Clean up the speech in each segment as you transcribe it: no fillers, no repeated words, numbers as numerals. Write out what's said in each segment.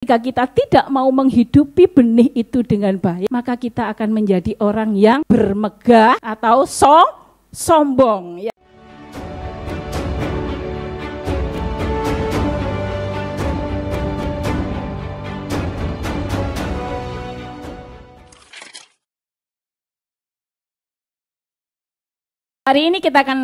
Jika kita tidak mau menghidupi benih itu dengan baik, maka kita akan menjadi orang yang bermegah atau sombong. Ya. Hari ini kita akan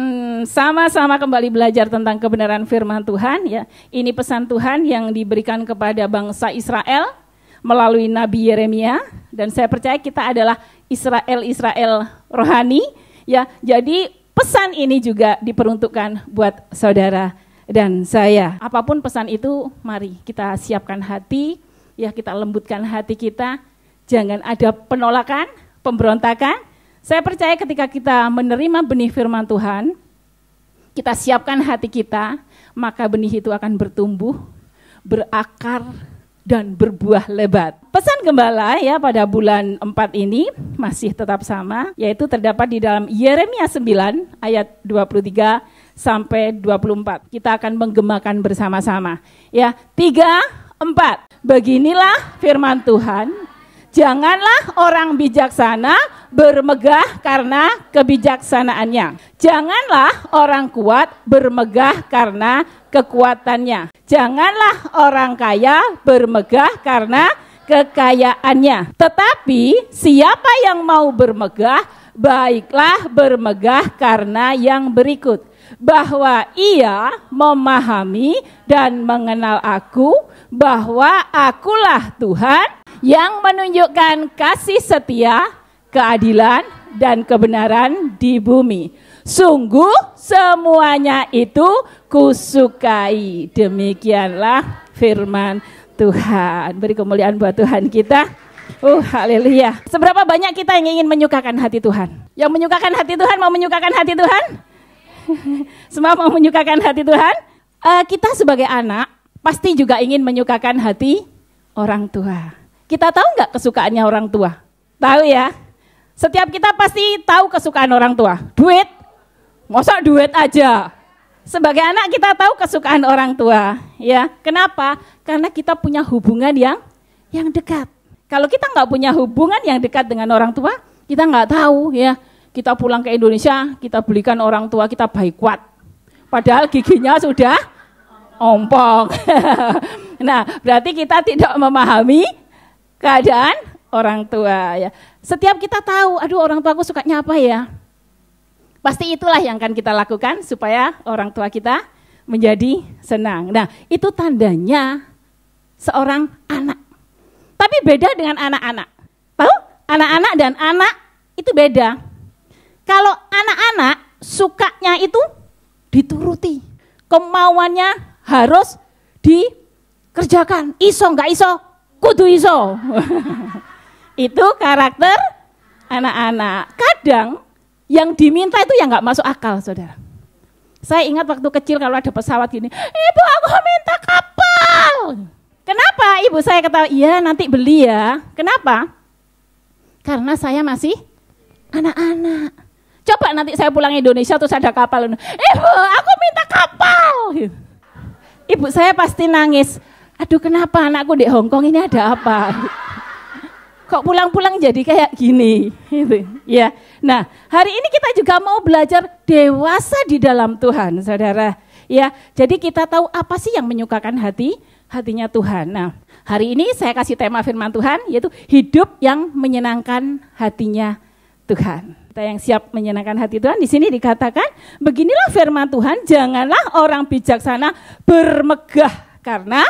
sama-sama kembali belajar tentang kebenaran firman Tuhan. Ya, ini pesan Tuhan yang diberikan kepada bangsa Israel melalui Nabi Yeremia, dan saya percaya kita adalah Israel rohani. Ya, jadi pesan ini juga diperuntukkan buat saudara dan saya. Apapun pesan itu, mari kita siapkan hati, ya kita lembutkan hati kita. Jangan ada penolakan, pemberontakan. Saya percaya ketika kita menerima benih firman Tuhan, kita siapkan hati kita, maka benih itu akan bertumbuh, berakar, dan berbuah lebat. Pesan gembala ya pada bulan 4 ini masih tetap sama, yaitu terdapat di dalam Yeremia 9 ayat 23 sampai 24. Kita akan menggemakan bersama-sama. Ya, 3, 4. Beginilah firman Tuhan. Janganlah orang bijaksana bermegah karena kebijaksanaannya. Janganlah orang kuat bermegah karena kekuatannya. Janganlah orang kaya bermegah karena kekayaannya. Tetapi siapa yang mau bermegah, baiklah bermegah karena yang berikut. Bahwa ia memahami dan mengenal aku, bahwa akulah Tuhan yang menunjukkan kasih setia, keadilan, dan kebenaran di bumi. Sungguh semuanya itu kusukai. Demikianlah firman Tuhan. Beri kemuliaan buat Tuhan kita. Haleluya. Seberapa banyak kita yang ingin menyukakan hati Tuhan? Yang menyukakan hati Tuhan, mau menyukakan hati Tuhan? Semua mau menyukakan hati Tuhan? Kita sebagai anak pasti juga ingin menyukakan hati orang tua. Kita tahu nggak kesukaannya orang tua? Tahu ya? Setiap kita pasti tahu kesukaan orang tua. Duit, masa duit aja. Sebagai anak kita tahu kesukaan orang tua. Ya, kenapa? Karena kita punya hubungan yang dekat. Kalau kita nggak punya hubungan yang dekat dengan orang tua, kita nggak tahu ya. Kita pulang ke Indonesia, kita belikan orang tua kita bayi kuat. Padahal giginya sudah ompong. Nah, berarti kita tidak memahami keadaan orang tua ya. Setiap kita tahu, aduh orang tua aku sukanya apa ya? Pasti itulah yang akan kita lakukan supaya orang tua kita menjadi senang. Nah, itu tandanya seorang anak. Tapi beda dengan anak-anak. Tahu? Anak-anak dan anak itu beda. Kalau anak-anak sukanya itu dituruti. Kemauannya harus dikerjakan. Iso enggak iso? Kudu iso. Itu karakter anak-anak. Kadang yang diminta itu yang nggak masuk akal, saudara. Saya ingat waktu kecil kalau ada pesawat gini, ibu aku minta kapal. Kenapa ibu saya kata, iya nanti beli ya. Kenapa? Karena saya masih anak-anak. Coba nanti saya pulang Indonesia terus ada kapal. Ibu aku minta kapal. Ibu saya pasti nangis. Aduh kenapa anakku di Hongkong ini ada apa? Kok pulang-pulang jadi kayak gini? Gitu, ya. Nah, hari ini kita juga mau belajar dewasa di dalam Tuhan, saudara. Ya, jadi kita tahu apa sih yang menyukakan hatinya Tuhan. Nah, hari ini saya kasih tema firman Tuhan, yaitu hidup yang menyenangkan hatinya Tuhan. Kita yang siap menyenangkan hati Tuhan, di sini dikatakan, beginilah firman Tuhan, janganlah orang bijaksana bermegah karena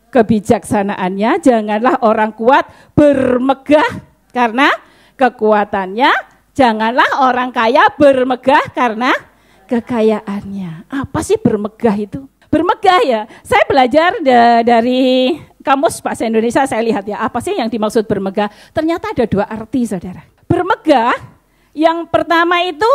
kebijaksanaannya, janganlah orang kuat bermegah karena kekuatannya, janganlah orang kaya bermegah karena kekayaannya. Apa sih bermegah itu? Bermegah ya, saya belajar dari Kamus Bahasa Indonesia, saya lihat ya, apa sih yang dimaksud bermegah? Ternyata ada 2 arti, saudara. Bermegah, yang pertama itu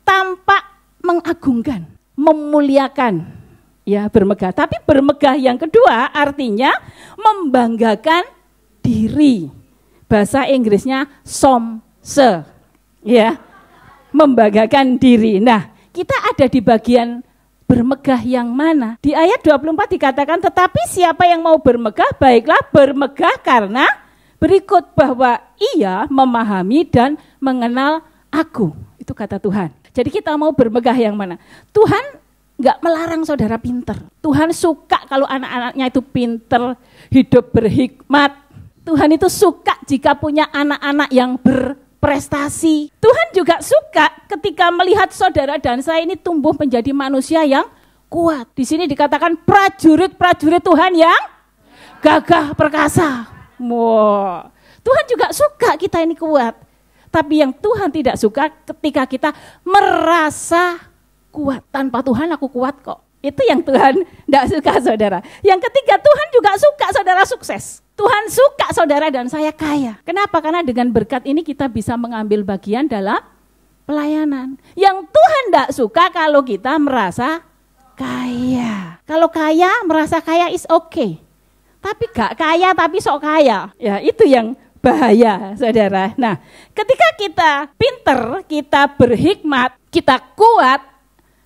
tampak mengagungkan, memuliakan, ya bermegah. Tapi bermegah yang kedua artinya membanggakan diri. Bahasa Inggrisnya somse, ya, membanggakan diri. Nah, kita ada di bagian bermegah yang mana? Di ayat 24 dikatakan, tetapi siapa yang mau bermegah, baiklah bermegah karena berikut bahwa ia memahami dan mengenal aku. Itu kata Tuhan. Jadi kita mau bermegah yang mana? Tuhan nggak melarang saudara pinter. Tuhan suka kalau anak-anaknya itu pinter, hidup berhikmat. Tuhan itu suka jika punya anak-anak yang berprestasi. Tuhan juga suka ketika melihat saudara dan saya ini tumbuh menjadi manusia yang kuat. Di sini dikatakan prajurit-prajurit Tuhan yang gagah perkasa. Wow. Tuhan juga suka kita ini kuat. Tapi yang Tuhan tidak suka ketika kita merasa kuat. Tanpa Tuhan aku kuat kok. Itu yang Tuhan tidak suka saudara. Yang ketiga, Tuhan juga suka saudara sukses. Tuhan suka saudara dan saya kaya. Kenapa? Karena dengan berkat ini kita bisa mengambil bagian dalam pelayanan. Yang Tuhan tidak suka kalau kita merasa kaya. Kalau kaya, merasa kaya is okay. Tapi gak kaya tapi sok kaya. Ya itu yang bahaya saudara. Nah ketika kita pinter, kita berhikmat, kita kuat,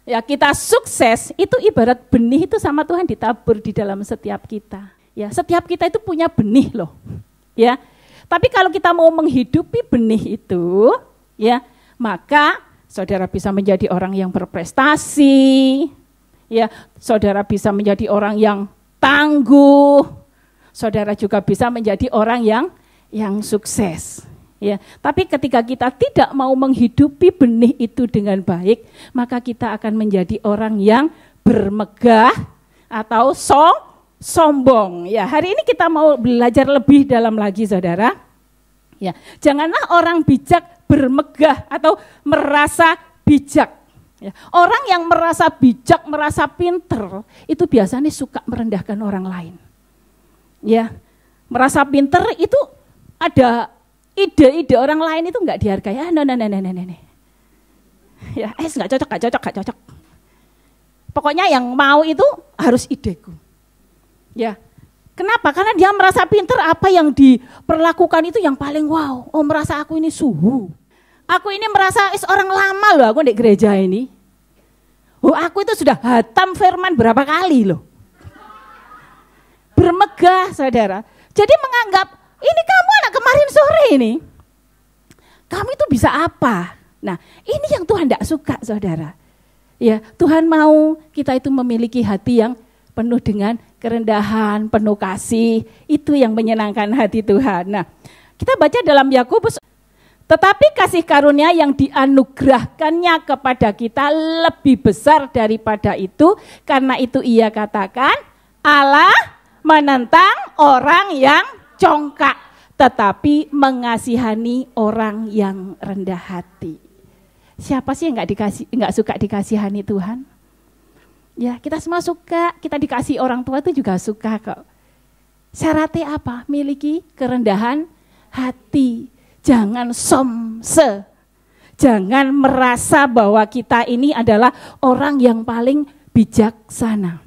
ya kita sukses, itu ibarat benih itu sama Tuhan ditabur di dalam setiap kita. Ya setiap kita itu punya benih loh. Ya. Tapi kalau kita mau menghidupi benih itu, ya maka saudara bisa menjadi orang yang berprestasi. Ya, saudara bisa menjadi orang yang tangguh. Saudara juga bisa menjadi orang yang sukses. Ya, tapi ketika kita tidak mau menghidupi benih itu dengan baik, maka kita akan menjadi orang yang bermegah atau sombong. Ya, hari ini kita mau belajar lebih dalam lagi, saudara. Ya, janganlah orang bijak bermegah atau merasa bijak. Ya, orang yang merasa bijak, merasa pinter, itu biasanya suka merendahkan orang lain. Ya, merasa pinter itu ada ide-ide orang lain itu enggak dihargai. Nah. Ya, enggak cocok. Pokoknya yang mau itu harus ideku. Ya. Kenapa? Karena dia merasa pinter, apa yang diperlakukan itu yang paling wow. Oh, merasa aku ini suhu. Aku ini merasa orang lama loh aku di gereja ini. Oh, aku itu sudah hatam firman berapa kali loh. Bermegah, saudara. Jadi menganggap ini kamu anak kemarin sore ini. Kamu itu bisa apa? Nah, ini yang Tuhan tidak suka, saudara. Ya, Tuhan mau kita itu memiliki hati yang penuh dengan kerendahan, penuh kasih. Itu yang menyenangkan hati Tuhan. Nah, kita baca dalam Yakobus, tetapi kasih karunia yang dianugerahkannya kepada kita lebih besar daripada itu. Karena itu ia katakan, Allah menentang orang yang congkak, tetapi mengasihani orang yang rendah hati. Siapa sih yang nggak suka dikasihani Tuhan? Ya, kita semua suka, kita dikasih orang tua itu juga suka kok. Syaratnya apa? Miliki kerendahan hati. Jangan somse. Jangan merasa bahwa kita ini adalah orang yang paling bijaksana.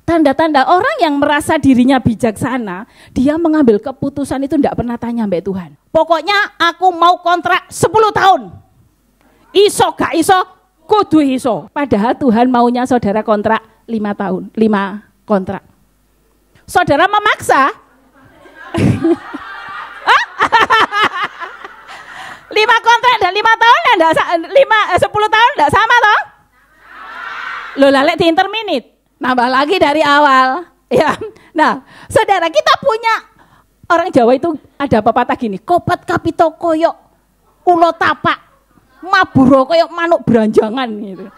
Tanda-tanda orang yang merasa dirinya bijaksana, dia mengambil keputusan itu tidak pernah tanya mbak Tuhan. Pokoknya aku mau kontrak 10 tahun. Iso gak iso, kudu iso. Padahal Tuhan maunya saudara kontrak 5 tahun, 5 kontrak. Saudara memaksa. 5 kontrak dan 5 tahun, 10 tahun tidak sama toh? Loh lalek di interminute. Nambah lagi dari awal, ya. Nah, saudara kita punya orang Jawa itu ada pepatah gini, kopat kapito koyok ulo tapak, maburo koyok manuk beranjangan gitu.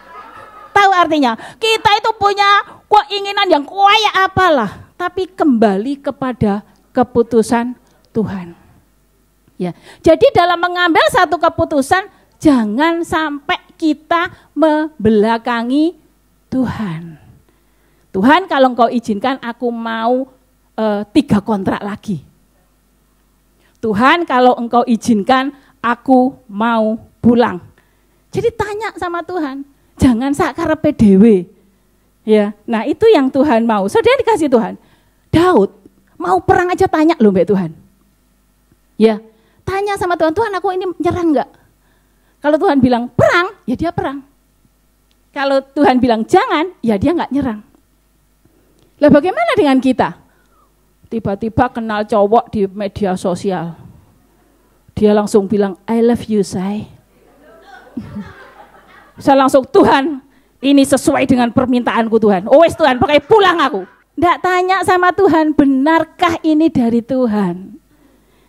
Tahu artinya? Kita itu punya keinginan yang kayak apalah, tapi kembali kepada keputusan Tuhan. Ya, jadi dalam mengambil satu keputusan jangan sampai kita membelakangi Tuhan. Tuhan kalau engkau izinkan aku mau 3 kontrak lagi. Tuhan kalau engkau izinkan aku mau pulang. Jadi tanya sama Tuhan, jangan sakarepe dhewe. Ya, nah itu yang Tuhan mau. Saudara dikasih Tuhan. Daud mau perang aja tanya loh mbak Tuhan. Ya, tanya sama Tuhan, Tuhan aku ini nyerang enggak? Kalau Tuhan bilang perang, ya dia perang. Kalau Tuhan bilang jangan, ya dia nggak nyerang. Lah bagaimana dengan kita? Tiba-tiba kenal cowok di media sosial. Dia langsung bilang, I love you, say. Saya langsung, Tuhan, ini sesuai dengan permintaanku Tuhan. Oh wes Tuhan, pakai pulang aku. Nggak tanya sama Tuhan, benarkah ini dari Tuhan?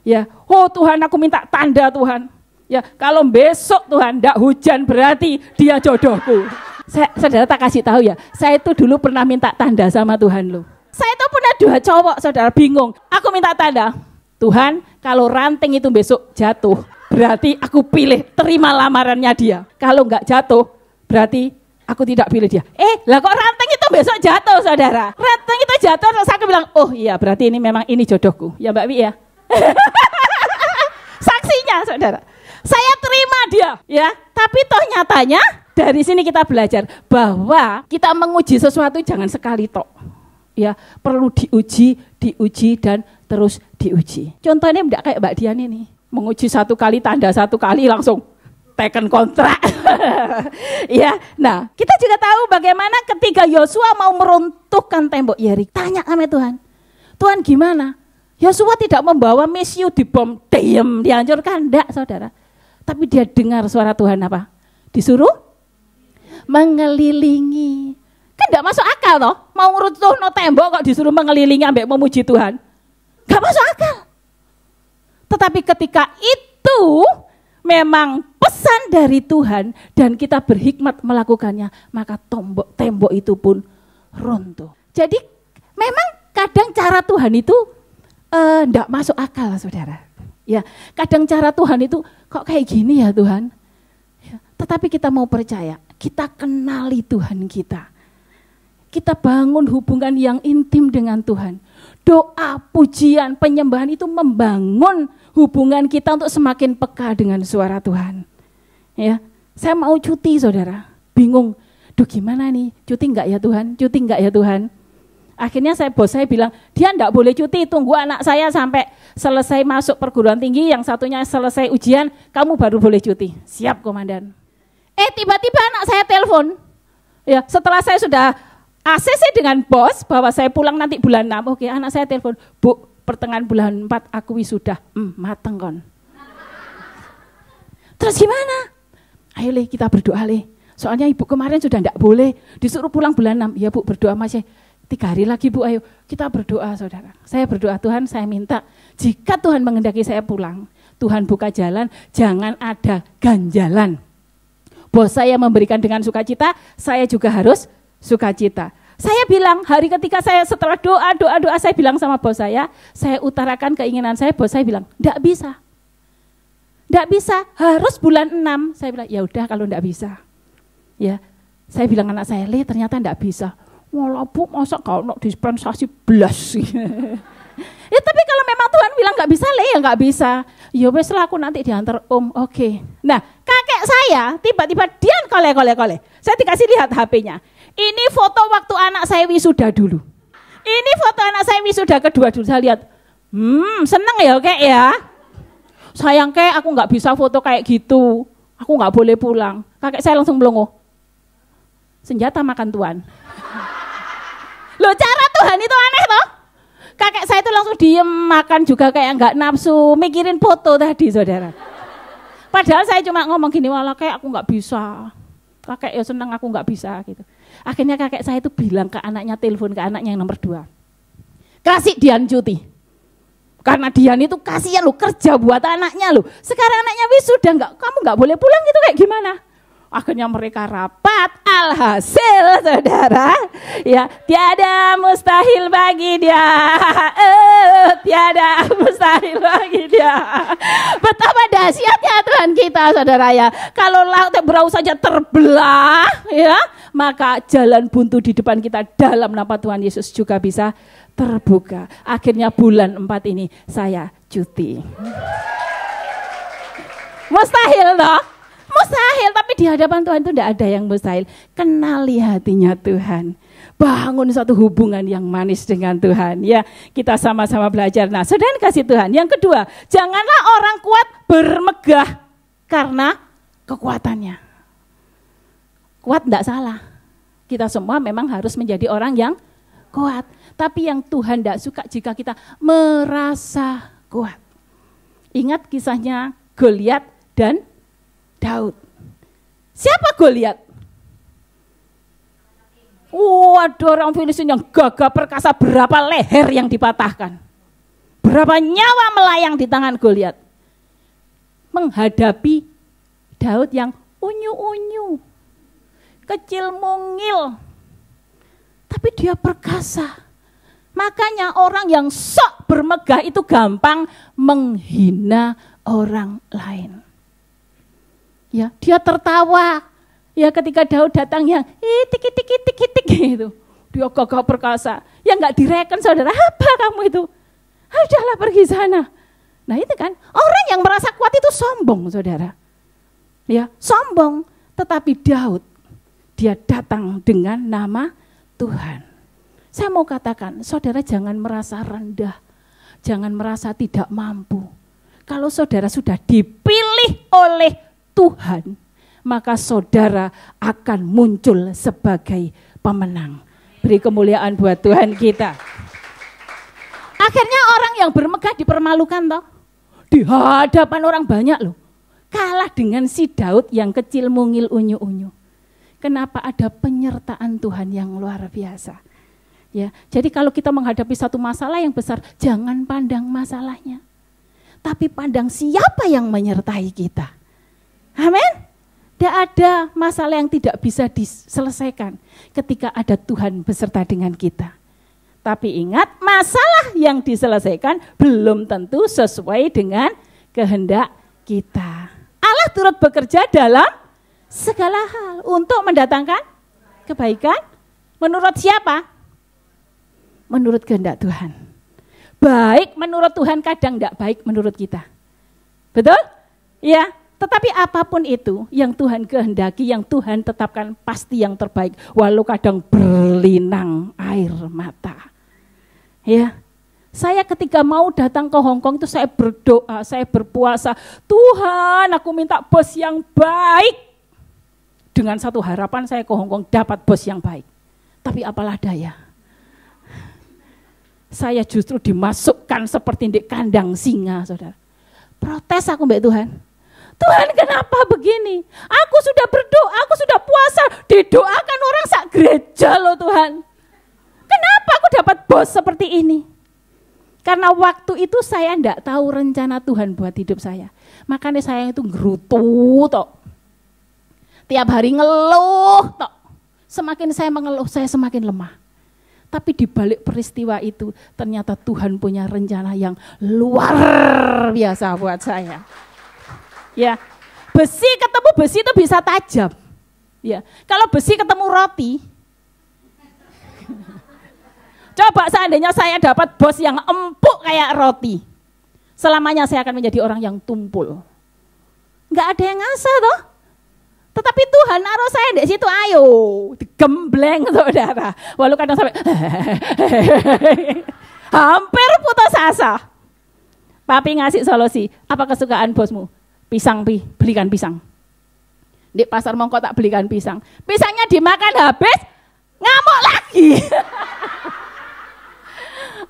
Ya, oh Tuhan aku minta tanda Tuhan. Ya, kalau besok Tuhan nggak hujan berarti dia jodohku. Saudara tak kasih tahu ya, saya itu dulu pernah minta tanda sama Tuhan loh. Saya itu punya 2 cowok, saudara bingung. Aku minta tanda, Tuhan kalau ranting itu besok jatuh, berarti aku pilih terima lamarannya dia. Kalau nggak jatuh, berarti aku tidak pilih dia. Lah kok ranting itu besok jatuh saudara? Ranting itu jatuh, terus aku bilang, oh iya berarti ini memang ini jodohku. Ya Mbak Wi ya. Saksinya saudara. Saya terima dia, ya. Tapi toh nyatanya dari sini kita belajar bahwa kita menguji sesuatu jangan sekali tok. Ya, perlu diuji dan terus diuji. Contohnya tidak kayak Mbak Dian ini, menguji 1 kali, tanda 1 kali langsung teken kontrak. Ya, nah kita juga tahu bagaimana ketika Yosua mau meruntuhkan tembok Yeriko, tanya sama Tuhan, Tuhan gimana? Yosua tidak membawa misiu dibom, dihancurkan, enggak saudara. Tapi dia dengar suara Tuhan apa? Disuruh mengelilingi. Kan enggak masuk akal toh, mau ngeruntuhno tembok kok disuruh mengelilingi ambek memuji Tuhan. Enggak masuk akal. Tetapi ketika itu memang pesan dari Tuhan dan kita berhikmat melakukannya, maka tembok itu pun runtuh. Jadi memang kadang cara Tuhan itu enggak masuk akal saudara. Ya, kadang cara Tuhan itu kok kayak gini ya Tuhan. Ya, tetapi kita mau percaya, kita kenali Tuhan kita. Kita bangun hubungan yang intim dengan Tuhan. Doa, pujian, penyembahan itu membangun hubungan kita untuk semakin peka dengan suara Tuhan. Ya, saya mau cuti saudara, bingung. Duh gimana nih, cuti enggak ya Tuhan? Cuti enggak ya Tuhan? Akhirnya bos saya bilang, dia enggak boleh cuti, tunggu anak saya sampai selesai masuk perguruan tinggi, yang satunya selesai ujian, kamu baru boleh cuti. Siap komandan. Tiba-tiba anak saya telepon. Ya, setelah saya sudah ACC dengan bos bahwa saya pulang nanti bulan 6. Oke, anak saya telepon, Bu, pertengahan bulan 4 aku wisuda. Mateng kon. Terus gimana? Ayo Le, kita berdoa Le. Soalnya ibu kemarin sudah enggak boleh, disuruh pulang bulan 6. Ya Bu, berdoa masih 3 hari lagi Bu, ayo kita berdoa saudara. Saya berdoa, Tuhan saya minta jika Tuhan menghendaki saya pulang, Tuhan buka jalan, jangan ada ganjalan. Bos saya memberikan dengan sukacita, saya juga harus sukacita. Saya bilang hari ketika saya setelah doa, saya bilang sama bos saya utarakan keinginan saya, bos saya bilang, enggak bisa. Enggak bisa, harus bulan 6. Saya bilang, ya udah kalau enggak bisa. Ya, saya bilang anak saya, Le ternyata enggak bisa. Walah Bu, masa kalau dispensasi belas. Ya tapi kalau memang Tuhan bilang nggak bisa, Le ya nggak bisa. Ya wes lah aku nanti diantar Om, oke. Nah kakek saya tiba-tiba dia kole. Saya dikasih lihat HP-nya. Ini foto waktu anak saya wisuda dulu. Ini foto anak saya wisuda kedua dulu. Saya lihat, seneng ya kek ya. Sayang kek aku nggak bisa foto kayak gitu. Aku nggak boleh pulang. Kakek saya langsung melongo. Senjata makan Tuhan. Loh cara Tuhan itu aneh toh. Kakek saya itu langsung diem, makan juga kayak enggak nafsu, mikirin foto tadi saudara. Padahal saya cuma ngomong gini, walah kayak aku enggak bisa. Kakek ya senang aku enggak bisa gitu. Akhirnya kakek saya itu bilang ke anaknya, telepon ke anaknya yang nomor 2. Kasih Dian cuti. Karena Dian itu kasihan lo kerja buat anaknya lo. Sekarang anaknya wisuda enggak, kamu enggak boleh pulang gitu kayak gimana? Akhirnya mereka rapat, alhasil saudara, ya tiada mustahil bagi dia, tiada mustahil bagi dia. Betapa dahsyatnya Tuhan kita saudara ya. Kalau laut berau saja terbelah, ya maka jalan buntu di depan kita dalam nama Tuhan Yesus juga bisa terbuka. Akhirnya bulan 4 ini saya cuti. Mustahil toh? Mustahil, tapi di hadapan Tuhan itu tidak ada yang mustahil. Kenali hatinya Tuhan. Bangun suatu hubungan yang manis dengan Tuhan. Ya, kita sama-sama belajar. Nah, saudara kasih Tuhan. Yang kedua, janganlah orang kuat bermegah karena kekuatannya. Kuat enggak salah. Kita semua memang harus menjadi orang yang kuat. Tapi yang Tuhan enggak suka jika kita merasa kuat. Ingat kisahnya Goliat dan Daud. Siapa Goliat? Ada orang Filistin yang gagah perkasa, berapa leher yang dipatahkan. Berapa nyawa melayang di tangan Goliat. Menghadapi Daud yang unyu-unyu, kecil mungil, tapi dia perkasa. Makanya orang yang sok bermegah itu gampang menghina orang lain. Ya, dia tertawa. Ya, ketika Daud datang yang tik gitu. Dia gagah perkasa. Ya enggak direken, saudara. Apa kamu itu? Udahlah pergi sana. Nah itu kan, orang yang merasa kuat itu sombong, saudara. Ya, sombong. Tetapi Daud, dia datang dengan nama Tuhan. Saya mau katakan, saudara jangan merasa rendah. Jangan merasa tidak mampu. Kalau saudara sudah dipilih oleh Tuhan, maka saudara akan muncul sebagai pemenang. Beri kemuliaan buat Tuhan kita. Akhirnya orang yang bermegah dipermalukan toh. Di hadapan orang banyak loh. Kalah dengan si Daud yang kecil mungil unyu-unyu. Kenapa? Ada penyertaan Tuhan yang luar biasa. Ya, jadi kalau kita menghadapi satu masalah yang besar, jangan pandang masalahnya. Tapi pandang siapa yang menyertai kita. Amin. Tidak ada masalah yang tidak bisa diselesaikan ketika ada Tuhan beserta dengan kita. Tapi ingat, masalah yang diselesaikan belum tentu sesuai dengan kehendak kita. Allah turut bekerja dalam segala hal untuk mendatangkan kebaikan. Menurut siapa? Menurut kehendak Tuhan. Baik menurut Tuhan, kadang tidak baik menurut kita. Betul? Ya. Tetapi apapun itu yang Tuhan kehendaki, yang Tuhan tetapkan pasti yang terbaik. Walau kadang berlinang air mata. Ya, saya ketika mau datang ke Hong Kong itu saya berdoa, saya berpuasa. Tuhan, aku minta bos yang baik. Dengan satu harapan saya ke Hong Kong dapat bos yang baik. Tapi apalah daya. Saya justru dimasukkan seperti di kandang singa, saudara. Protes aku mbak Tuhan. Tuhan kenapa begini? Aku sudah berdoa, aku sudah puasa, didoakan orang sak gereja loh Tuhan. Kenapa aku dapat bos seperti ini? Karena waktu itu saya enggak tahu rencana Tuhan buat hidup saya. Makanya saya itu ngerutu tok. Tiap hari ngeluh tok. Semakin saya mengeluh, saya semakin lemah. Tapi di balik peristiwa itu ternyata Tuhan punya rencana yang luar biasa buat saya. Ya, besi ketemu besi itu bisa tajam. Ya, kalau besi ketemu roti, coba seandainya saya dapat bos yang empuk kayak roti, selamanya saya akan menjadi orang yang tumpul. Enggak ada yang ngasah toh. Tetapi Tuhan naruh saya di situ, ayo, digembleng saudara. Walau kadang sampai hampir putus asa. Papi ngasih solusi, apa kesukaan bosmu? Pisang pi, belikan pisang. Di pasar Mongko tak belikan pisang. Pisangnya dimakan habis, ngamuk lagi.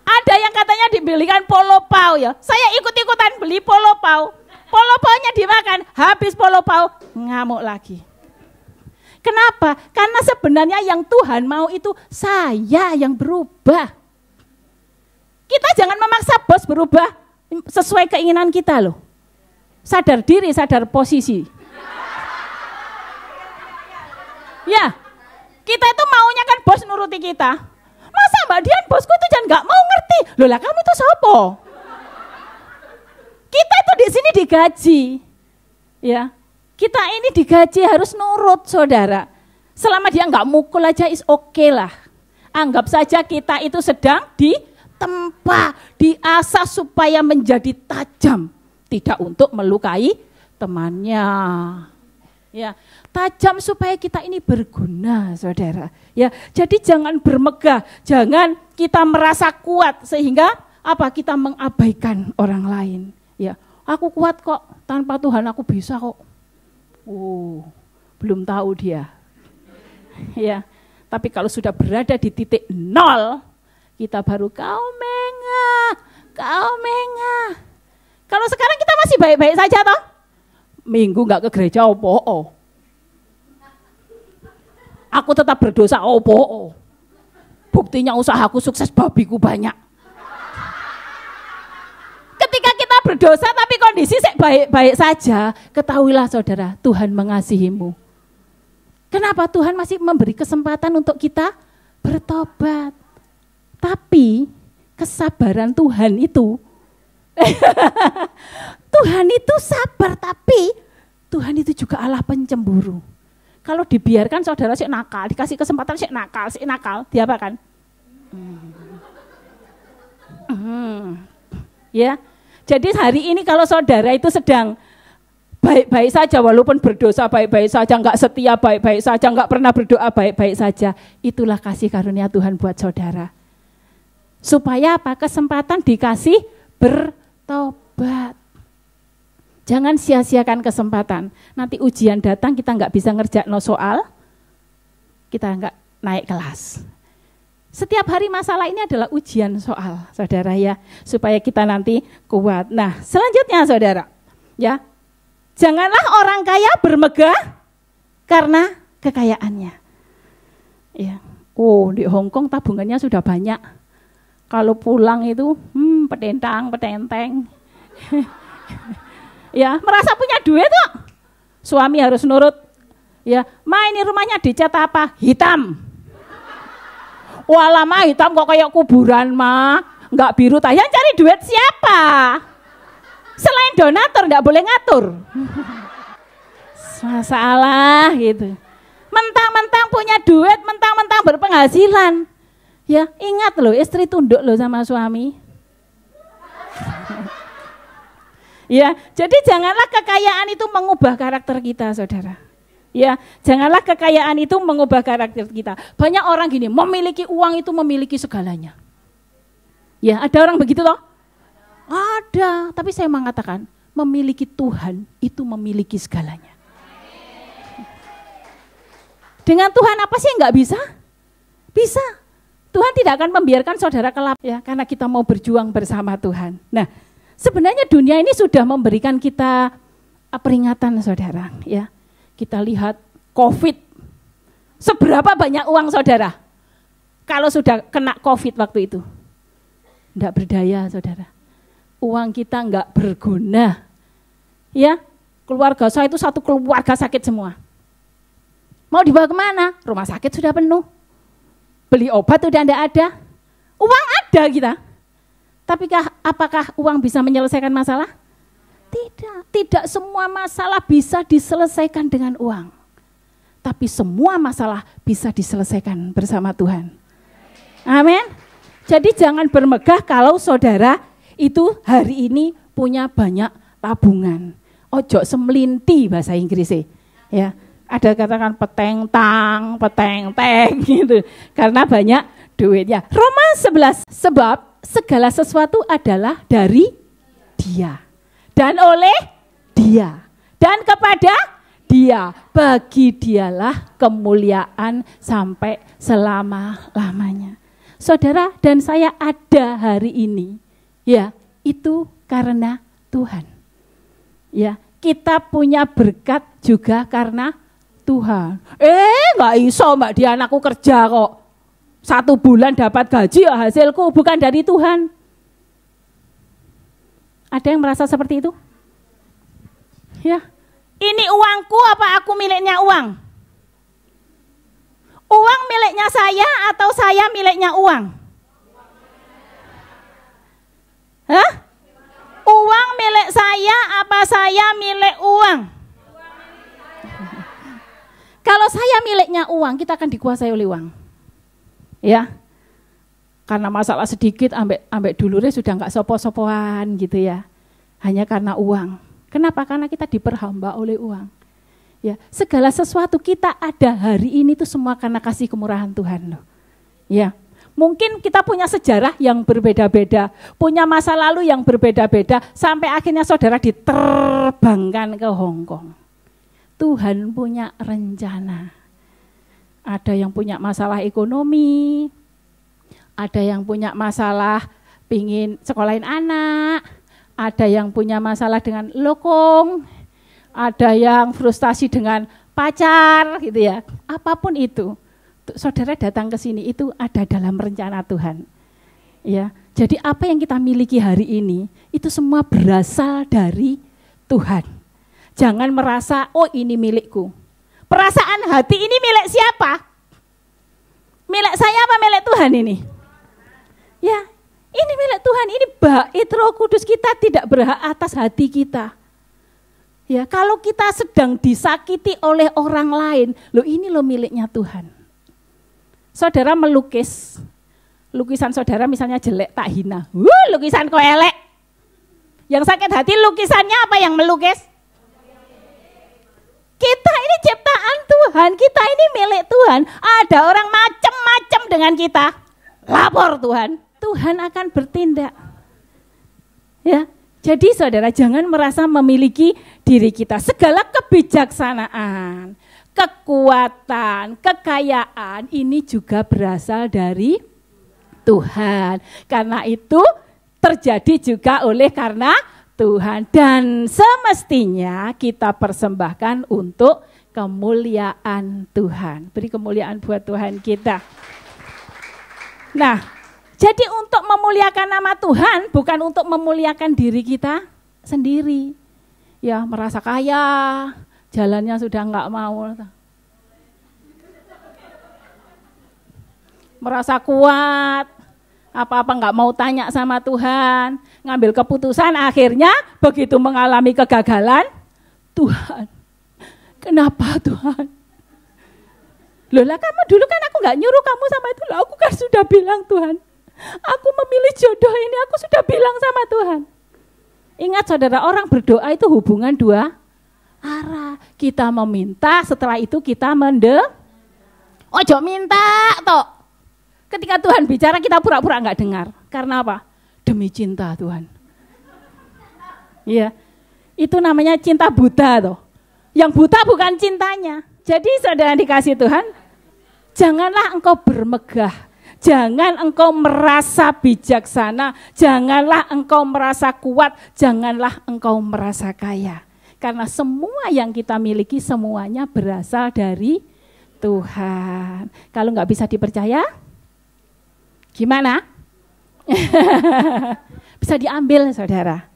Ada yang katanya dibelikan polo pau ya. Saya ikut-ikutan beli polo pau. Polo paunya dimakan, habis polo pau, ngamuk lagi. Kenapa? Karena sebenarnya yang Tuhan mau itu saya yang berubah. Kita jangan memaksa bos berubah sesuai keinginan kita loh. Sadar diri, sadar posisi. Ya, kita itu maunya kan bos nuruti kita. Masa Mbak Dian bosku itu jangan nggak mau ngerti. Loh lah kamu itu sopo? Kita itu di sini digaji. Ya, kita ini digaji harus nurut saudara. Selama dia nggak mukul aja is oke lah. Anggap saja kita itu sedang ditempa, diasah supaya menjadi tajam. Tidak untuk melukai temannya. Ya, tajam supaya kita ini berguna, saudara. Ya, jadi jangan bermegah, jangan kita merasa kuat sehingga apa kita mengabaikan orang lain. Ya, aku kuat kok, tanpa Tuhan aku bisa kok. Oh, belum tahu dia. Ya, tapi kalau sudah berada di titik nol, kita baru kau mengah. Kalau sekarang kita masih baik-baik saja toh? Minggu nggak ke gereja opo. Aku tetap berdosa opo. Buktinya usahaku sukses, babiku banyak. Ketika kita berdosa tapi kondisi baik-baik saja, ketahuilah saudara, Tuhan mengasihimu. Kenapa Tuhan masih memberi kesempatan untuk kita bertobat? Tapi kesabaran Tuhan itu, Tuhan itu sabar, tapi Tuhan itu juga Allah pencemburu. Kalau dibiarkan saudara sih nakal, dikasih kesempatan sih nakal, diapakan? Ya, jadi hari ini kalau saudara itu sedang baik-baik saja, walaupun berdosa baik-baik saja, enggak setia baik-baik saja, enggak pernah berdoa baik-baik saja, itulah kasih karunia Tuhan buat saudara. Supaya apa? Kesempatan dikasih bertobat. Jangan sia-siakan kesempatan. Nanti ujian datang kita enggak bisa ngerjain soal, kita enggak naik kelas. Setiap hari masalah ini adalah ujian soal, saudara ya, supaya kita nanti kuat. Nah, selanjutnya saudara, ya, janganlah orang kaya bermegah karena kekayaannya. Ya, di Hongkong tabungannya sudah banyak. Kalau pulang itu, petentang. Ya, merasa punya duit kok. Suami harus nurut. Ya, ini rumahnya dicat apa? Hitam. Wah lama hitam kok kayak kuburan nggak biru. Yang cari duit siapa? Selain donatur nggak boleh ngatur. Masalah gitu. Mentang-mentang punya duit, mentang-mentang berpenghasilan. Ya ingat loh, istri tunduk loh sama suami. Ya, jadi janganlah kekayaan itu mengubah karakter kita, saudara. Ya, janganlah kekayaan itu mengubah karakter kita. Banyak orang gini, memiliki uang itu memiliki segalanya. Ya, ada orang begitu loh? Ada, tapi saya mengatakan, memiliki Tuhan itu memiliki segalanya. Dengan Tuhan apa sih enggak bisa? Bisa. Tuhan tidak akan membiarkan saudara kelap ya, karena kita mau berjuang bersama Tuhan. Nah, sebenarnya dunia ini sudah memberikan kita peringatan, saudara, ya. Kita lihat COVID, seberapa banyak uang saudara? Kalau sudah kena COVID waktu itu, enggak berdaya, saudara. Uang kita enggak berguna, ya. Keluarga saya itu satu keluarga sakit semua. Mau dibawa kemana? Rumah sakit sudah penuh. Beli obat sudah enggak ada. Uang ada kita. Tapi apakah uang bisa menyelesaikan masalah? Tidak semua masalah bisa diselesaikan dengan uang. Tapi semua masalah bisa diselesaikan bersama Tuhan. Amin. Jadi jangan bermegah kalau saudara itu hari ini punya banyak tabungan. Ojo semelinti bahasa Inggrisnya. Ya, ada katakan peteng-tang gitu. Karena banyak duitnya. Roma 11, sebab segala sesuatu adalah dari Dia. Dan oleh Dia, dan kepada Dia, bagi Dialah kemuliaan sampai selama-lamanya. Saudara dan saya ada hari ini, ya itu karena Tuhan. Ya, kita punya berkat juga karena Tuhan. Nggak iso Mbak Dian, aku kerja kok 1 bulan dapat gaji, hasilku bukan dari Tuhan. Ada yang merasa seperti itu? Ya, ini uangku apa aku miliknya uang? Uang miliknya saya atau saya miliknya uang? Hah? Uang milik saya apa saya milik uang? Kalau saya miliknya uang, kita akan dikuasai oleh uang. Ya. Karena masalah sedikit, ambek dulurnya sudah enggak sopo-sopoan gitu ya. Hanya karena uang. Kenapa? Karena kita diperhamba oleh uang. Ya, segala sesuatu kita ada hari ini itu semua karena kasih kemurahan Tuhan loh. Ya. Mungkin kita punya sejarah yang berbeda-beda, punya masa lalu yang berbeda-beda, sampai akhirnya saudara diterbangkan ke Hongkong. Tuhan punya rencana. Ada yang punya masalah ekonomi, ada yang punya masalah pingin sekolahin anak, ada yang punya masalah dengan lokong, ada yang frustasi dengan pacar gitu ya. Apapun itu, saudara datang ke sini itu ada dalam rencana Tuhan. Ya, jadi apa yang kita miliki hari ini itu semua berasal dari Tuhan. Jangan merasa oh ini milikku. Perasaan hati ini milik siapa? Milik saya apa milik Tuhan ini? Ya, ini milik Tuhan, ini bait Roh Kudus, kita tidak berhak atas hati kita. Ya, kalau kita sedang disakiti oleh orang lain, loh ini loh miliknya Tuhan. Saudara melukis, lukisan saudara misalnya jelek tak hina. Lukisan kok elek. Yang sakit hati lukisannya apa yang melukis? Kita ini ciptaan Tuhan, kita ini milik Tuhan. Ada orang macam-macam dengan kita. Lapor Tuhan, Tuhan akan bertindak. Ya, jadi saudara jangan merasa memiliki diri kita. Segala kebijaksanaan, kekuatan, kekayaan ini juga berasal dari Tuhan. Karena itu terjadi juga oleh karena Tuhan, dan semestinya kita persembahkan untuk kemuliaan Tuhan. Beri kemuliaan buat Tuhan kita. Nah, jadi untuk memuliakan nama Tuhan bukan untuk memuliakan diri kita sendiri. Ya, merasa kaya, jalannya sudah enggak mau. Merasa kuat, apa-apa enggak mau tanya sama Tuhan, ngambil keputusan, akhirnya begitu mengalami kegagalan, Tuhan, kenapa Tuhan? Loh lah kamu dulu kan aku enggak nyuruh kamu sama itu, loh aku kan sudah bilang Tuhan, aku memilih jodoh ini, aku sudah bilang sama Tuhan. Ingat saudara, orang berdoa itu hubungan dua arah. Kita meminta, setelah itu kita ojo minta toh. Ketika Tuhan bicara kita pura-pura enggak dengar. Karena apa? Demi cinta Tuhan. Iya. Itu namanya cinta buta toh. Yang buta bukan cintanya. Jadi saudara dikasih Tuhan, janganlah engkau bermegah. Jangan engkau merasa bijaksana. Janganlah engkau merasa kuat. Janganlah engkau merasa kaya. Karena semua yang kita miliki semuanya berasal dari Tuhan. Kalau enggak bisa dipercaya, gimana? Bisa diambil saudara.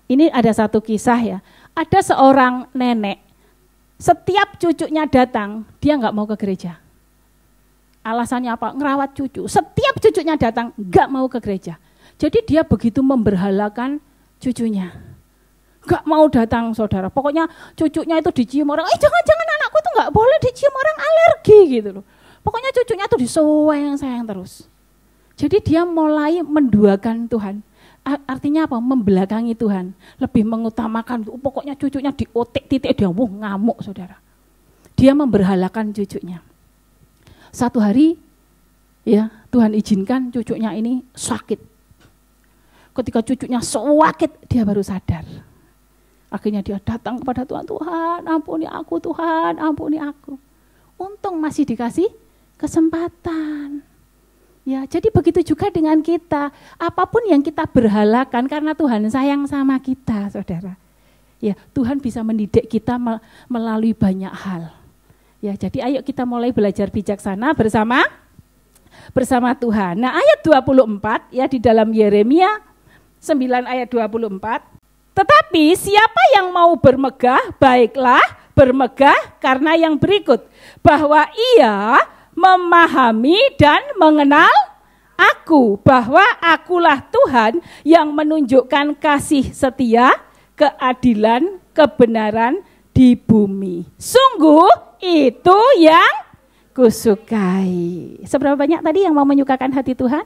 Ini ada satu kisah ya. Ada seorang nenek, setiap cucunya datang, dia nggak mau ke gereja. Alasannya apa? Ngerawat cucu. Setiap cucunya datang, nggak mau ke gereja. Jadi dia begitu memberhalakan cucunya. Nggak mau datang saudara. Pokoknya cucunya itu dicium orang. Jangan anakku itu nggak boleh dicium orang, alergi gitu loh. Pokoknya cucunya tuh disayang terus. Jadi dia mulai menduakan Tuhan. Artinya apa? Membelakangi Tuhan. Lebih mengutamakan, pokoknya cucunya diotek titik dia ngamuk saudara. Dia memberhalakan cucunya. Satu hari ya Tuhan izinkan cucunya ini sakit. Ketika cucunya sakit dia baru sadar. Akhirnya dia datang kepada Tuhan, Tuhan ampuni aku, Tuhan ampuni aku. Untung masih dikasih kesempatan. Ya, jadi begitu juga dengan kita. Apapun yang kita berhalakan karena Tuhan sayang sama kita, saudara. Ya, Tuhan bisa mendidik kita melalui banyak hal. Ya, jadi ayo kita mulai belajar bijaksana bersama Tuhan. Nah, ayat 24 ya di dalam Yeremia 9 ayat 24. Tetapi siapa yang mau bermegah, baiklah bermegah karena yang berikut, bahwa ia memahami dan mengenal aku, bahwa akulah Tuhan yang menunjukkan kasih setia, keadilan, kebenaran di bumi. Sungguh itu yang kusukai. Seberapa banyak tadi yang mau menyukakan hati Tuhan?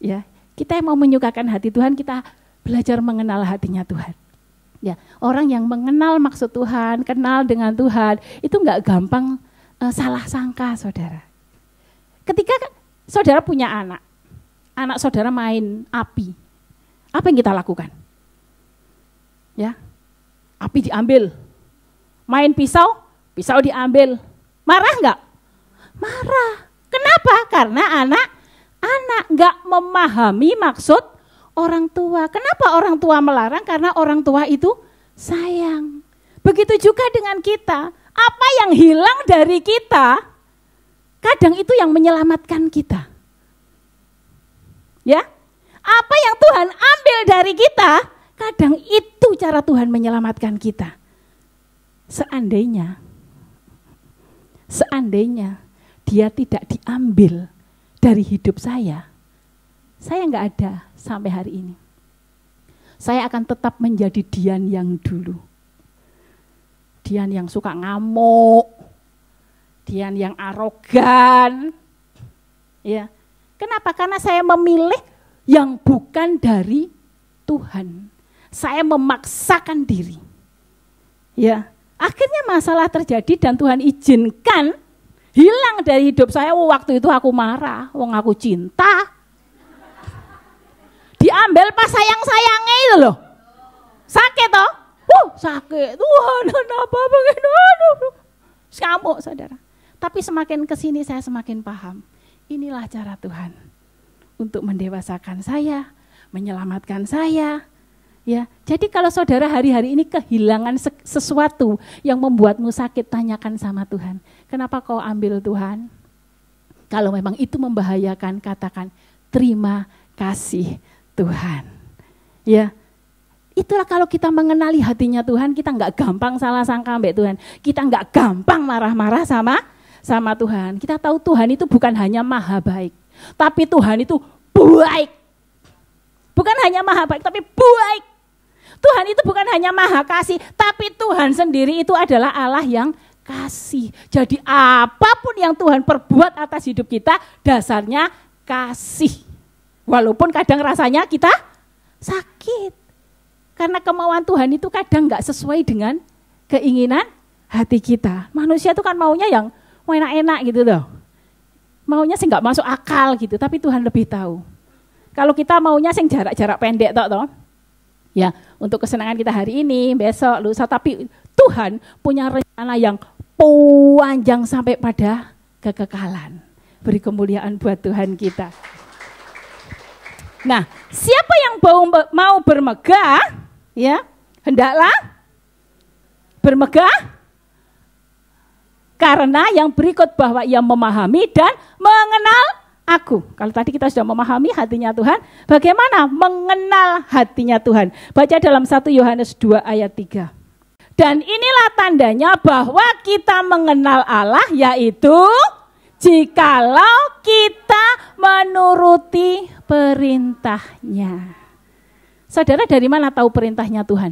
Ya, kita yang mau menyukakan hati Tuhan, kita belajar mengenal hatinya Tuhan. Ya, orang yang mengenal maksud Tuhan, kenal dengan Tuhan, itu enggak gampang salah sangka, saudara. Ketika saudara punya anak saudara main api, apa yang kita lakukan? Ya, api diambil. Main pisau diambil. Marah enggak? Marah. Kenapa? Karena anak enggak memahami maksud orang tua. Kenapa orang tua melarang? Karena orang tua itu sayang. Begitu juga dengan kita. Apa yang hilang dari kita, kadang itu yang menyelamatkan kita. Ya, apa yang Tuhan ambil dari kita, kadang itu cara Tuhan menyelamatkan kita. Seandainya dia tidak diambil dari hidup saya nggak ada sampai hari ini. Saya akan tetap menjadi Dian yang dulu. Dian yang suka ngamuk, Dian yang arogan. Ya. Kenapa? Karena saya memilih yang bukan dari Tuhan. Saya memaksakan diri. Ya, akhirnya masalah terjadi dan Tuhan izinkan hilang dari hidup saya. Waktu itu aku marah, wong aku cinta. Diambil pas sayang-sayangnya itu loh. Sakit toh? Sakit. Tuhan, kenapa begini? Aduh. Ngamuk, saudara. Tapi semakin kesini saya semakin paham. Inilah cara Tuhan untuk mendewasakan saya, menyelamatkan saya. Ya, jadi kalau saudara hari-hari ini kehilangan sesuatu yang membuatmu sakit, tanyakan sama Tuhan. Kenapa kau ambil Tuhan? Kalau memang itu membahayakan, katakan terima kasih Tuhan. Ya, itulah kalau kita mengenali hatinya Tuhan, kita nggak gampang salah sangka mbak Tuhan. Kita nggak gampang marah-marah sama Tuhan. Kita tahu Tuhan itu bukan hanya maha baik, tapi Tuhan itu baik. Bukan hanya maha baik, tapi baik. Tuhan itu bukan hanya maha kasih, tapi Tuhan sendiri itu adalah Allah yang kasih. Jadi apapun yang Tuhan perbuat atas hidup kita, dasarnya kasih. Walaupun kadang rasanya kita sakit. Karena kemauan Tuhan itu kadang gak sesuai dengan keinginan hati kita. Manusia itu kan maunya yang mau enak-enak gitu loh. Maunya sih gak masuk akal gitu, tapi Tuhan lebih tahu. Kalau kita maunya sing jarak-jarak pendek toh. Ya, untuk kesenangan kita hari ini, besok, lusa, tapi Tuhan punya rencana yang panjang sampai pada kekekalan. Beri kemuliaan buat Tuhan kita. Nah, siapa yang mau bermegah, ya, hendaklah bermegah karena yang berikut bahwa ia memahami dan mengenal aku. Kalau tadi kita sudah memahami hatinya Tuhan, bagaimana mengenal hatinya Tuhan? Baca dalam 1 Yohanes 2 ayat 3. Dan inilah tandanya bahwa kita mengenal Allah, yaitu jikalau kita menuruti perintahnya. Saudara dari mana tahu perintahnya Tuhan?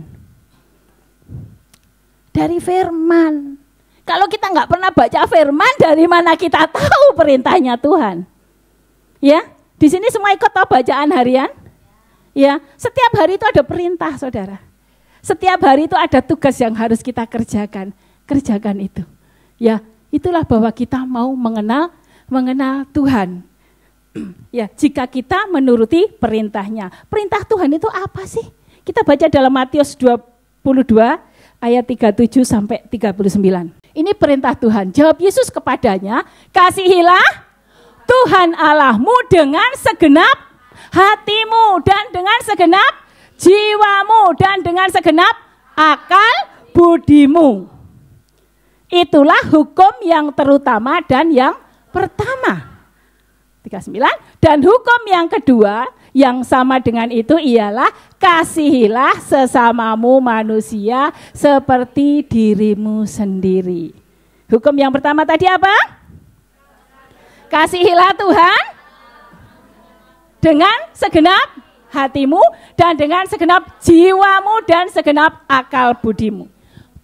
Dari firman. Kalau kita nggak pernah baca firman, dari mana kita tahu perintahnya Tuhan? Ya, di sini semua ikut tahu bacaan harian? Ya, setiap hari itu ada perintah, saudara. Setiap hari itu ada tugas yang harus kita kerjakan. Kerjakan itu. Ya, itulah bahwa kita mau mengenal Tuhan. Ya, jika kita menuruti perintahnya. Perintah Tuhan itu apa sih? Kita baca dalam Matius 22 ayat 37 sampai 39. Ini perintah Tuhan. Jawab Yesus kepadanya, kasihilah Tuhan Allahmu dengan segenap hatimu dan dengan segenap jiwamu dan dengan segenap akal budimu. Itulah hukum yang terutama dan yang pertama. 39. Dan hukum yang kedua yang sama dengan itu ialah kasihilah sesamamu manusia seperti dirimu sendiri. Hukum yang pertama tadi apa? Kasihilah Tuhan dengan segenap hatimu dan dengan segenap jiwamu dan segenap akal budimu.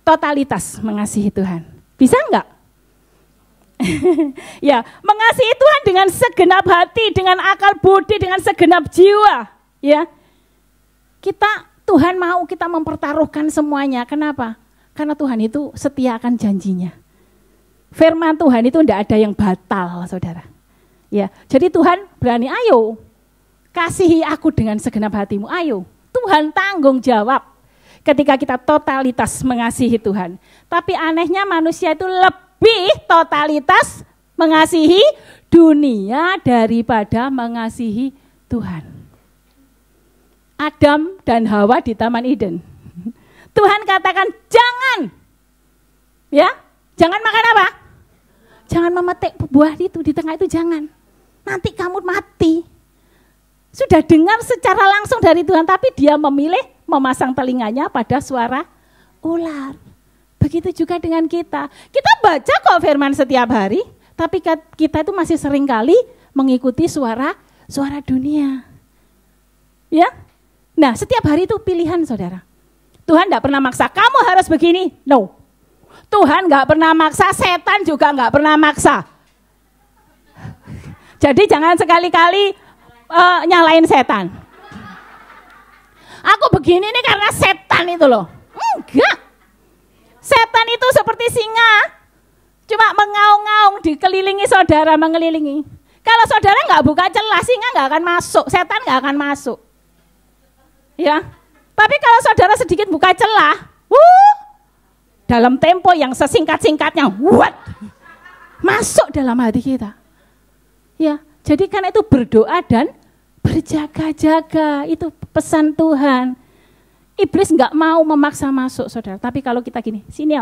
Totalitas mengasihi Tuhan. Bisa enggak? Ya, mengasihi Tuhan dengan segenap hati, dengan akal budi, dengan segenap jiwa. Ya, Tuhan mau kita mempertaruhkan semuanya. Kenapa? Karena Tuhan itu setia akan janjinya. Firman Tuhan itu tidak ada yang batal, saudara. Ya, jadi Tuhan berani, ayo kasihi aku dengan segenap hatimu, ayo. Tuhan tanggung jawab ketika kita totalitas mengasihi Tuhan. Tapi anehnya manusia itu lebih totalitas mengasihi dunia daripada mengasihi Tuhan. Adam dan Hawa di Taman Eden. Tuhan katakan jangan. Ya, jangan makan apa? Jangan memetik buah itu di tengah itu, jangan. Nanti kamu mati. Sudah dengar secara langsung dari Tuhan, tapi dia memilih memasang telinganya pada suara ular. Begitu juga dengan kita. Kita baca kok firman setiap hari, tapi kita itu masih sering kali mengikuti suara dunia. Ya? Nah, setiap hari itu pilihan, saudara. Tuhan tidak pernah maksa, kamu harus begini. No. Tuhan nggak pernah maksa, setan juga nggak pernah maksa. Jadi jangan sekali-kali nyalain setan. Aku begini nih karena setan itu loh. Enggak. Setan itu seperti singa, cuma mengaung-ngaung dikelilingi saudara, mengelilingi. Kalau saudara nggak buka celah, singa nggak akan masuk, setan nggak akan masuk. Ya, tapi kalau saudara sedikit buka celah, dalam tempo yang sesingkat-singkatnya, masuk dalam hati kita. Ya, jadi karena itu berdoa dan berjaga-jaga, itu pesan Tuhan. Iblis nggak mau memaksa masuk, saudara. Tapi kalau kita gini, sini,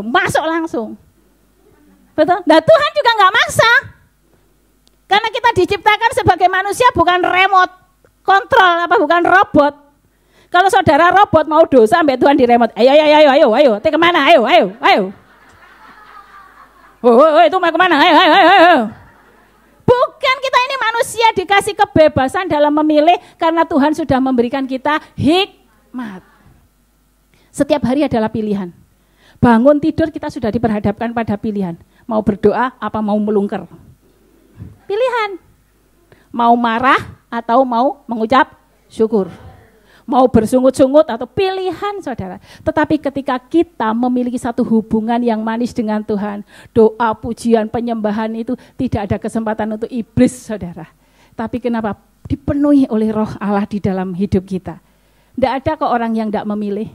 masuk langsung. Betul? Nah, Tuhan juga nggak maksa. Karena kita diciptakan sebagai manusia, bukan remote kontrol, bukan robot. Kalau saudara robot mau dosa, sampai Tuhan di remote. Ayo, kemana? Ayo. Itu mau kemana? Ayo. Bukan, kita ini manusia dikasih kebebasan dalam memilih karena Tuhan sudah memberikan kita hikmat. Setiap hari adalah pilihan. Bangun tidur kita sudah diperhadapkan pada pilihan. Mau berdoa apa mau melungker. Pilihan. Mau marah atau mau mengucap syukur. Mau bersungut-sungut atau pilihan, saudara. Tetapi ketika kita memiliki satu hubungan yang manis dengan Tuhan, doa, pujian, penyembahan itu tidak ada kesempatan untuk iblis, saudara. Tapi kenapa? Dipenuhi oleh roh Allah di dalam hidup kita. Tidak ada kok orang yang tidak memilih.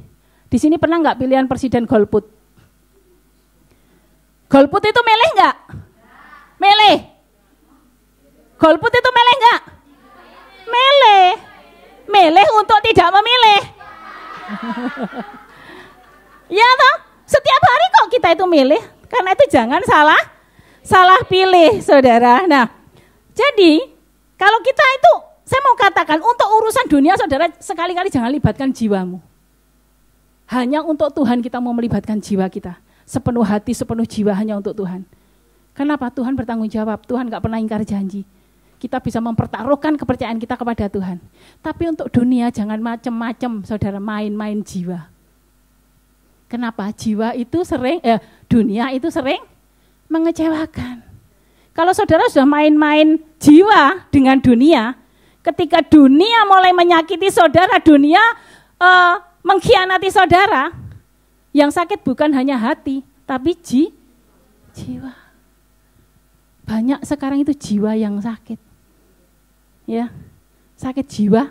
Di sini pernah nggak pilihan presiden golput? Golput itu milih nggak? Milih. Golput itu milih nggak? Milih. Milih untuk tidak memilih. Ya toh, setiap hari kok kita itu milih. Karena itu jangan salah pilih, saudara. Nah, jadi kalau kita itu, saya mau katakan untuk urusan dunia, saudara, sekali-kali jangan libatkan jiwamu. Hanya untuk Tuhan kita mau melibatkan jiwa kita. Sepenuh hati, sepenuh jiwa hanya untuk Tuhan. Kenapa? Tuhan bertanggung jawab. Tuhan gak pernah ingkar janji. Kita bisa mempertaruhkan kepercayaan kita kepada Tuhan. Tapi untuk dunia jangan macam-macam, saudara, main-main jiwa. Kenapa? Dunia itu sering mengecewakan. Kalau saudara sudah main-main jiwa dengan dunia, ketika dunia mulai menyakiti saudara, dunia mengkhianati saudara, yang sakit bukan hanya hati, tapi jiwa. Banyak sekarang itu jiwa yang sakit. Ya, sakit jiwa.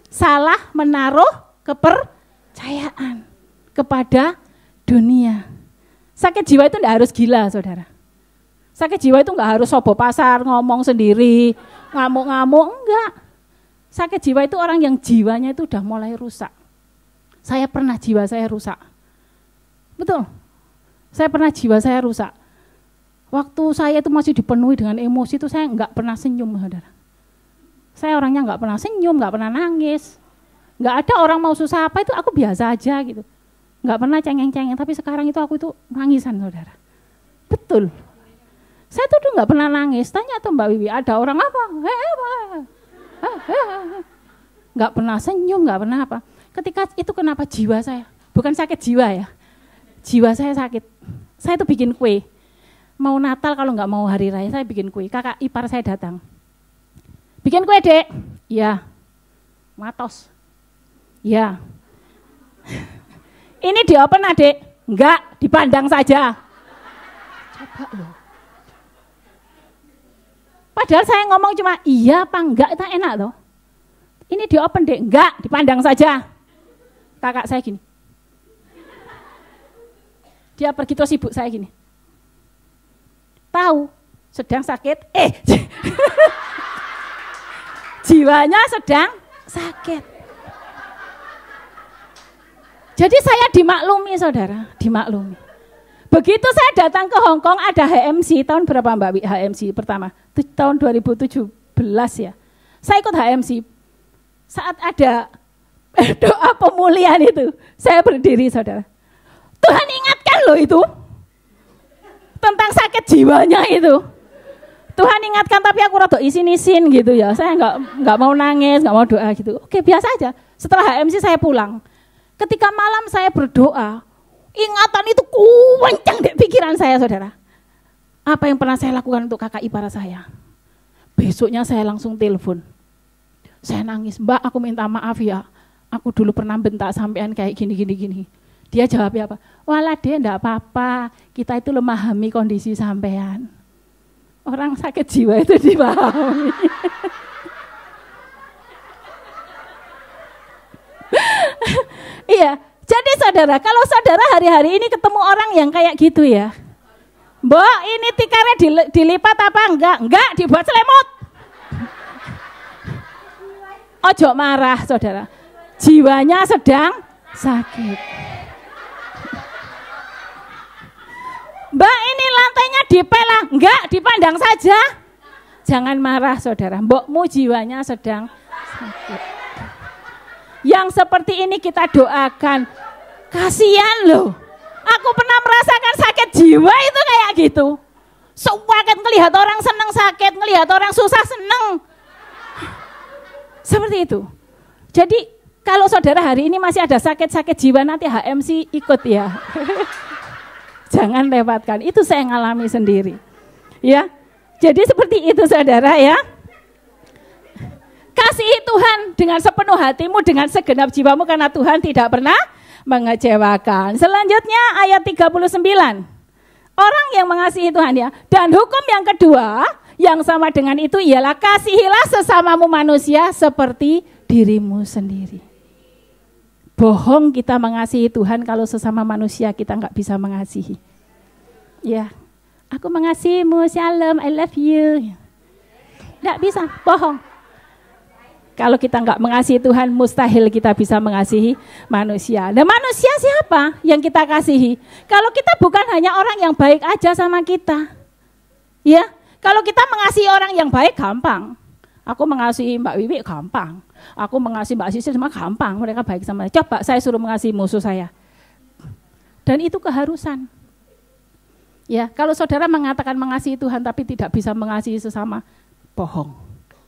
Salah menaruh kepercayaan kepada dunia. Sakit jiwa itu enggak harus gila, saudara. Sakit jiwa itu enggak harus sobo pasar, ngomong sendiri, ngamuk-ngamuk, enggak. Sakit jiwa itu orang yang jiwanya itu udah mulai rusak. Saya pernah jiwa saya rusak. Betul. Saya pernah jiwa saya rusak. Waktu saya itu masih dipenuhi dengan emosi itu saya enggak pernah senyum, saudara. Saya orangnya enggak pernah senyum, enggak pernah nangis. Enggak ada orang mau susah apa itu aku biasa aja gitu. Enggak pernah cengeng-cengeng, tapi sekarang itu aku itu nangisan, saudara. Betul. Saya tuh enggak pernah nangis. Tanya tuh Mbak Wiwi, ada orang apa? Enggak pernah senyum, enggak pernah apa. Ketika itu kenapa jiwa saya? Bukan sakit jiwa ya. Jiwa saya sakit. Saya tuh bikin kue. Mau Natal kalau nggak mau hari raya saya bikin kue. Kakak ipar saya datang. Bikin kue, Dek. Iya. Matos. Iya. Ini di open, Adek. Enggak, dipandang saja. Coba loh. Padahal saya ngomong cuma iya apa enggak, itu enak loh. Ini di open, Dek. Enggak, dipandang saja. Kakak saya gini. Dia pergi terus ibu saya gini. Tahu sedang sakit, jiwanya sedang sakit. Jadi saya dimaklumi saudara, dimaklumi. Begitu saya datang ke Hong Kong ada HMC, tahun berapa Mbak Wi HMC pertama? Tahun 2017 ya. Saya ikut HMC. Saat ada doa pemulihan itu, saya berdiri saudara. Tuhan ingatkan loh itu. Tentang sakit jiwanya itu. Tuhan ingatkan tapi aku rada isin-isin gitu ya. Saya enggak mau nangis, enggak mau doa gitu. Oke, biasa aja. Setelah HMC saya pulang. Ketika malam saya berdoa, ingatan itu kencang di pikiran saya saudara. Apa yang pernah saya lakukan untuk kakak ipar saya? Besoknya saya langsung telepon. Saya nangis, Mbak aku minta maaf ya. Aku dulu pernah bentak sampean kayak gini. Dia jawabnya apa? Walah dia enggak apa-apa, kita itu memahami kondisi sampean. Orang sakit jiwa itu dipahami. Iya, jadi saudara, kalau saudara hari-hari ini ketemu orang yang kayak gitu ya, Mbak ini tikarnya dilipat apa enggak? Enggak, dibuat selimut. Ojo marah saudara, jiwanya sedang sakit. Mbak ini lantainya dipel, enggak dipandang saja. Jangan marah saudara, mbokmu jiwanya sedang sakit. Yang seperti ini kita doakan. Kasihan loh. Aku pernah merasakan sakit jiwa itu kayak gitu. Sewaktu ngelihat orang senang sakit, ngelihat orang susah senang. Seperti itu. Jadi kalau saudara hari ini masih ada sakit-sakit jiwa nanti HMC ikut ya. Jangan lewatkan. Itu saya ngalami sendiri. Ya. Jadi seperti itu saudara ya. Kasihi Tuhan dengan sepenuh hatimu, dengan segenap jiwamu karena Tuhan tidak pernah mengecewakan. Selanjutnya ayat 39. Orang yang mengasihi Tuhan ya. Dan hukum yang kedua yang sama dengan itu ialah kasihilah sesamamu manusia seperti dirimu sendiri. Bohong kita mengasihi Tuhan kalau sesama manusia kita enggak bisa mengasihi. Ya, aku mengasihimu, shalom, I love you. Enggak bisa, bohong. Kalau kita enggak mengasihi Tuhan, mustahil kita bisa mengasihi manusia. Nah manusia siapa yang kita kasihi? Kalau kita bukan hanya orang yang baik aja sama kita. Ya, kalau kita mengasihi orang yang baik gampang. Aku mengasihi Mbak Wiwi gampang. Aku mengasihi Mbak Sisi semua gampang. Mereka baik sama saya. Coba saya suruh mengasihi musuh saya. Dan itu keharusan. Ya, kalau saudara mengatakan mengasihi Tuhan tapi tidak bisa mengasihi sesama, bohong.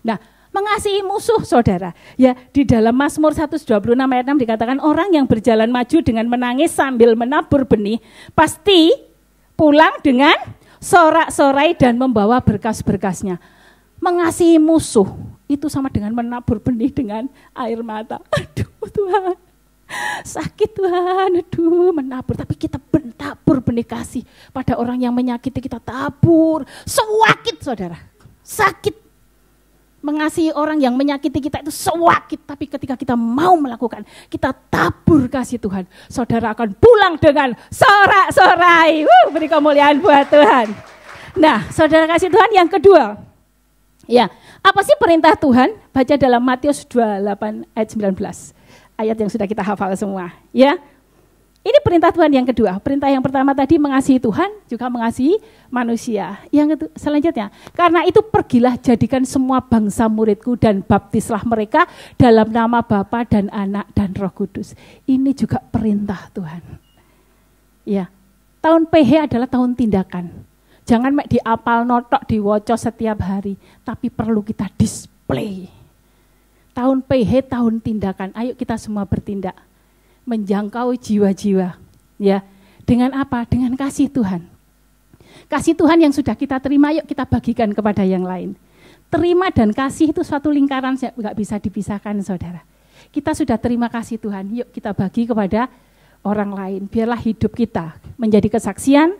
Nah, mengasihi musuh saudara. Ya, di dalam Mazmur 126 ayat 6 dikatakan orang yang berjalan maju dengan menangis sambil menabur benih pasti pulang dengan sorak-sorai dan membawa berkas-berkasnya. Mengasihi musuh itu sama dengan menabur benih dengan air mata. Aduh Tuhan, sakit Tuhan, aduh menabur. Tapi kita menabur benih kasih pada orang yang menyakiti kita, tabur. Sewakit saudara, sakit. Mengasihi orang yang menyakiti kita itu sewakit, tapi ketika kita mau melakukan, kita tabur kasih Tuhan, saudara akan pulang dengan sorak-sorai. Beri kemuliaan buat Tuhan. Nah, saudara kasih Tuhan yang kedua, ya, apa sih perintah Tuhan? Baca dalam Matius 28 ayat 19, ayat yang sudah kita hafal semua. Ya, ini perintah Tuhan yang kedua. Perintah yang pertama tadi mengasihi Tuhan, juga mengasihi manusia. Yang selanjutnya, karena itu pergilah jadikan semua bangsa muridku dan baptislah mereka dalam nama Bapa dan Anak dan Roh Kudus. Ini juga perintah Tuhan. Ya, tahun PH adalah tahun tindakan. Jangan diapal notok, diwoco setiap hari, tapi perlu kita display. Tahun PH tahun tindakan. Ayo kita semua bertindak. Menjangkau jiwa-jiwa, ya, dengan apa? Dengan kasih Tuhan. Kasih Tuhan yang sudah kita terima, yuk kita bagikan kepada yang lain. Terima dan kasih itu suatu lingkaran yang nggak bisa dipisahkan, saudara. Kita sudah terima kasih Tuhan, yuk kita bagi kepada orang lain. Biarlah hidup kita menjadi kesaksian,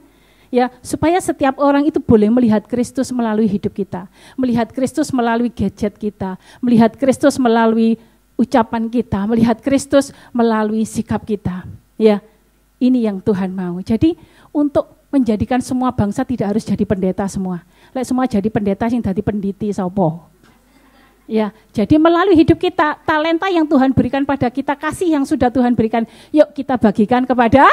ya, supaya setiap orang itu boleh melihat Kristus melalui hidup kita, melihat Kristus melalui gadget kita, melihat Kristus melalui ucapan kita, melihat Kristus melalui sikap kita. Ya, Ini yang Tuhan mau. Jadi untuk menjadikan semua bangsa tidak harus jadi pendeta semua. Lek semua jadi pendeta yang jadi penditi sopo. Ya, jadi melalui hidup kita, talenta yang Tuhan berikan pada kita, kasih yang sudah Tuhan berikan, yuk kita bagikan kepada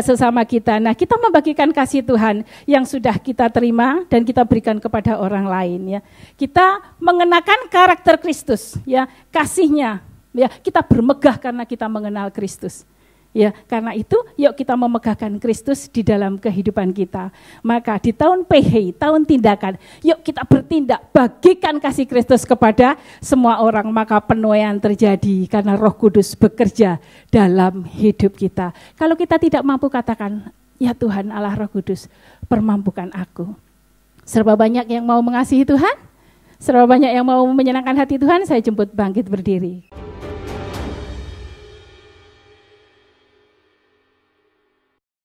sesama kita. Nah, kita membagikan kasih Tuhan yang sudah kita terima dan kita berikan kepada orang lain, ya. Kita mengenakan karakter Kristus, ya, kasihnya, ya. Kita bermegah karena kita mengenal Kristus. Ya, karena itu yuk kita memegahkan Kristus di dalam kehidupan kita. Maka di tahun PH, tahun tindakan, yuk kita bertindak, bagikan kasih Kristus kepada semua orang, maka penuaian terjadi karena Roh Kudus bekerja dalam hidup kita. Kalau kita tidak mampu, katakan, ya Tuhan Allah Roh Kudus, permampukan aku. Serba banyak yang mau mengasihi Tuhan, serba banyak yang mau menyenangkan hati Tuhan, saya jemput bangkit berdiri.